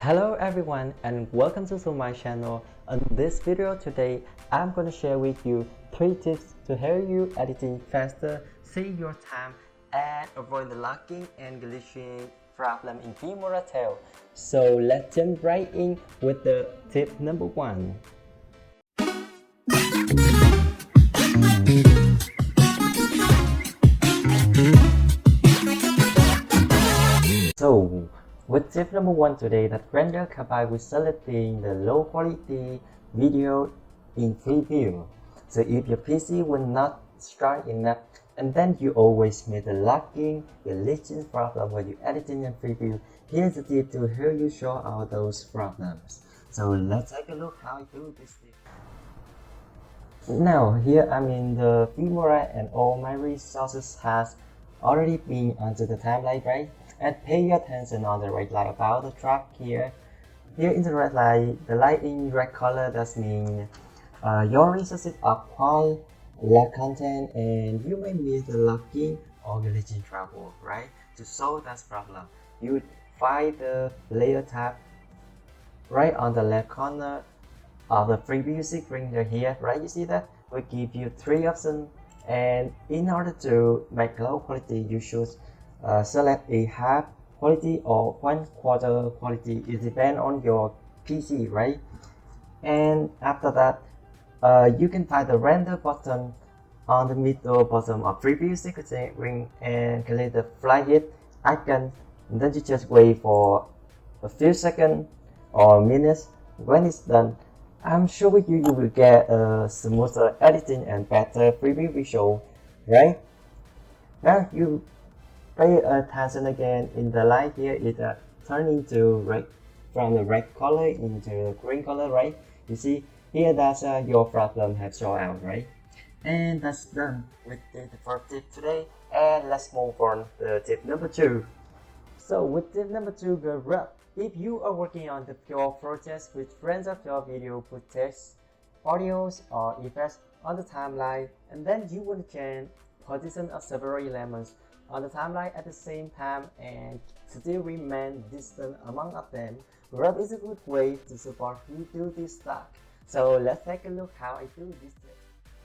Hello everyone and welcome to my channel. On this video today, I'm going to share with you 3 tips to help you editing faster, save your time and avoid the locking and glitching problem in Filmora tail. So let's jump right in with the tip number 1. So with tip number 1 today, that render combined with selecting the low quality video in preview. So if your PC will not strong enough, and then you always meet the lagging, the glitching problem when you editing and preview, here's a tip to help you show all those problems. So let's take a look how I do this tip. Now here I'm in the Filmora and all my resources has already been onto the timeline, right? And pay attention on the red line about the track here. Here in the red line, the light in red color does mean your resources are quite lack content and you may miss the locking or glitching trouble, right? To solve that problem, you would find the layer tab right on the left corner of the preview screen here, right? You see that? We give you 3 options, and in order to make low quality, you should select a half quality or 1/4 quality. It depends on your PC, right? And after that, you can find the render button on the middle bottom of preview screen and click the fly hit icon. And then you just wait for a few seconds or minutes. When it's done, I'm sure with you will get a smoother editing and better preview visual, right? Now you pay attention again in the light here, it turn into red, from the red color into the green color, right? You see here that your problem has shown out, right? And that's done with the first tip today, and let's move on to tip number 2. So with tip number 2, go up. If you are working on your project with friends of your video, put text, audios or effects on the timeline, and then you want to change position of several elements on the timeline at the same time and still remain distant among of them, Grab is a good way to support you do this task. So let's take a look how I do this step.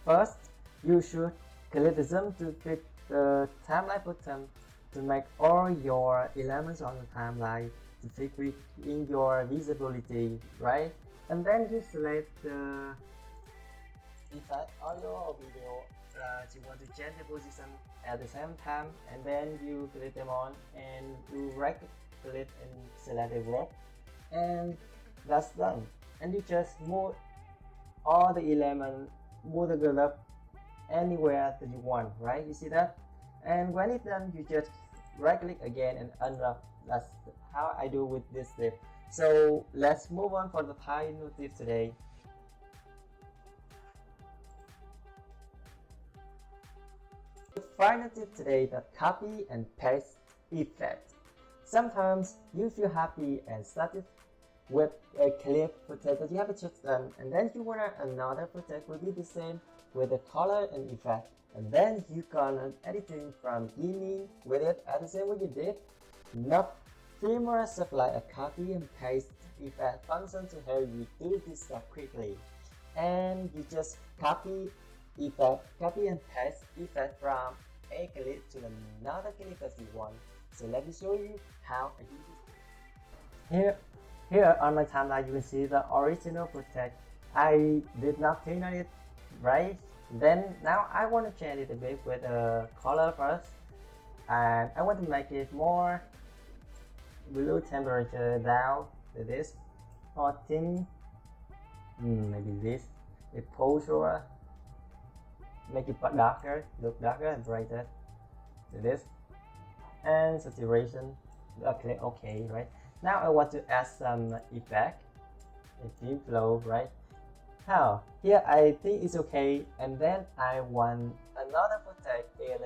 First, you should click the zoom to fit the timeline button to make all your elements on the timeline to fit in your visibility, right? And then you select the effect audio or video that you want to change the position at the same time, and then you click them on and you right click and select the group, and that's done. And you just move all the elements, move the group anywhere that you want, right? You see that? And when it's done, you just right click again and unwrap. That's how I do with this tip. So let's move on for the final tip today. The final tip today, the copy and paste effect. Sometimes you feel happy and started with a clip footage that you have just done, and then you want another footage will be the same with the color and effect, and then you can editing from beginning with it at the same way you did. Not Filmora supply a copy and paste effect function to help you do this stuff quickly, and you just copy and paste effect from a clip to another clip that you want. So let me show you how I do this. Here on my timeline, you can see the original footage. I did not change it, right? Then now I want to change it a bit with the color first, and I want to make it more blue temperature down to this 14, maybe this exposure, make it darker, look darker and brighter to this, and saturation, okay, right? Now I want to add some effect, a deep flow, right? How? Here I think it's okay, and then I want another footage here,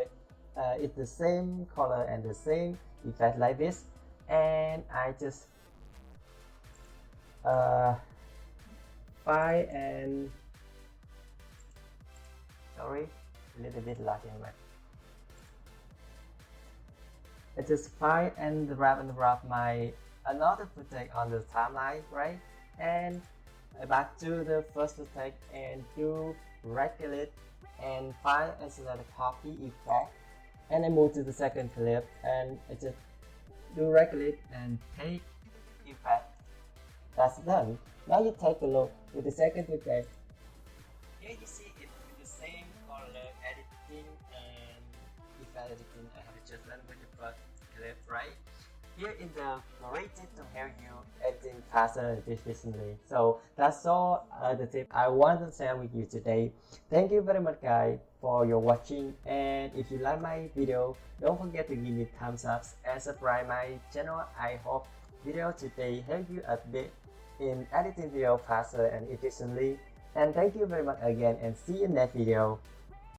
it's the same color and the same effect like this, and I just find and sorry, a little bit lagging, right? I just find and wrap my another footage on the timeline, right? And back to the first footage and do right click and find and select the copy effect. And I move to the second clip and I just do right click and paste effect. That's done. Now you take a look with the second footage. Here you see it with the same color editing and effect editing I have just done with the first clip, right? Here is the rated to help you editing faster and efficiently. So that's all the tip I want to share with you today. Thank you very much guys for your watching, and if you like my video, don't forget to give me thumbs up and subscribe my channel. I hope video today help you a bit in editing video faster and efficiently. And thank you very much again and see you in next video.